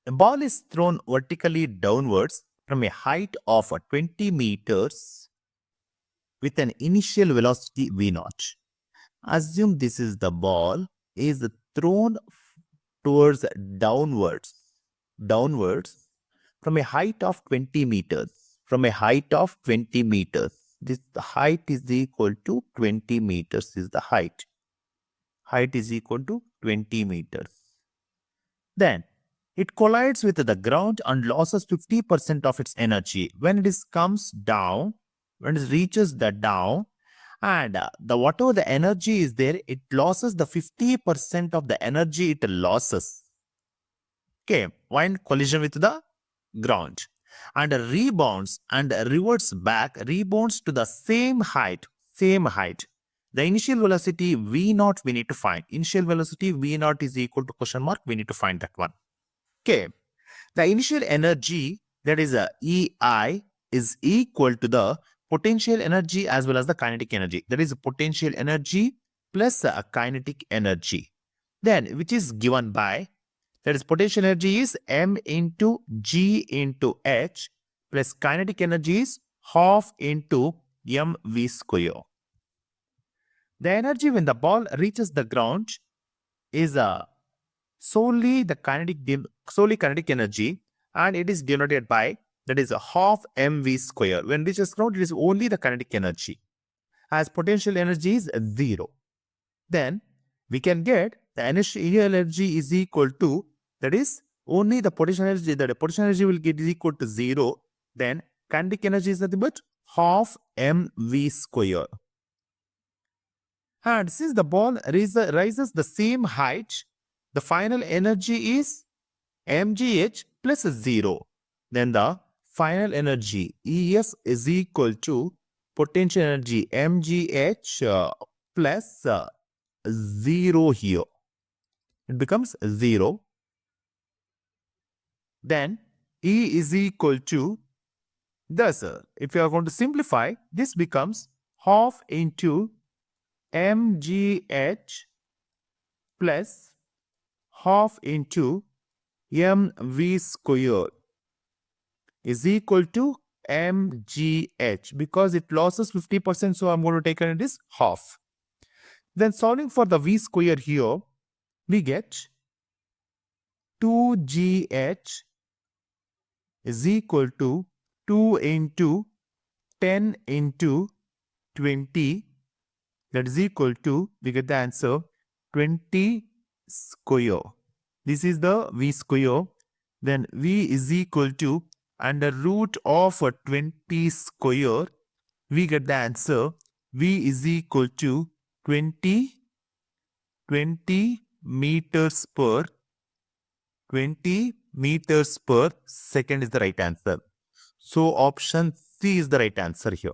A ball is thrown vertically downwards from a height of 20 meters with an initial velocity v0. Assume this is the ball is thrown towards downwards from a height of 20 meters. From a height of 20 meters. This height is equal to 20 meters is the height. Height is equal to 20 meters. Then it collides with the ground and loses 50% of its energy. When it comes down, when it reaches the down, and the whatever the energy is there, it loses the 50% of the energy it loses. Okay, when collision with the ground, and rebounds and reverts back, rebounds to the same height. The initial velocity v0 we need to find. Initial velocity v0 is equal to question mark. We need to find that one. Okay, the initial energy, that is EI, is equal to the potential energy as well as the kinetic energy. That is potential energy plus kinetic energy. Then which is given by, that is potential energy is m into g into h plus kinetic energy is half into mv square. The energy when the ball reaches the ground is solely kinetic energy, and it is denoted by, that is half mv square. When it reaches ground, it is only the kinetic energy, as potential energy is 0. Then we can get the initial energy is equal to, that is only the potential energy. The potential energy will get is equal to 0. Then kinetic energy is nothing but half mv square. And since the ball rises the same height, the final energy is mgh plus 0. Then the final energy EF is equal to potential energy mgh plus 0 here. It becomes 0. Then E is equal to, thus if you are going to simplify, this becomes half into mgh plus half into mv square is equal to mgh, because it loses 50%, so I'm going to take it as half. Then solving for the v square here, we get 2gh is equal to 2 into 10 into 20, that is equal to, we get the answer 20 square. This is the v square. Then v is equal to under root of 20 square. We get the answer v is equal to 20 meters per 20 meters per second is the right answer. So option C is the right answer here.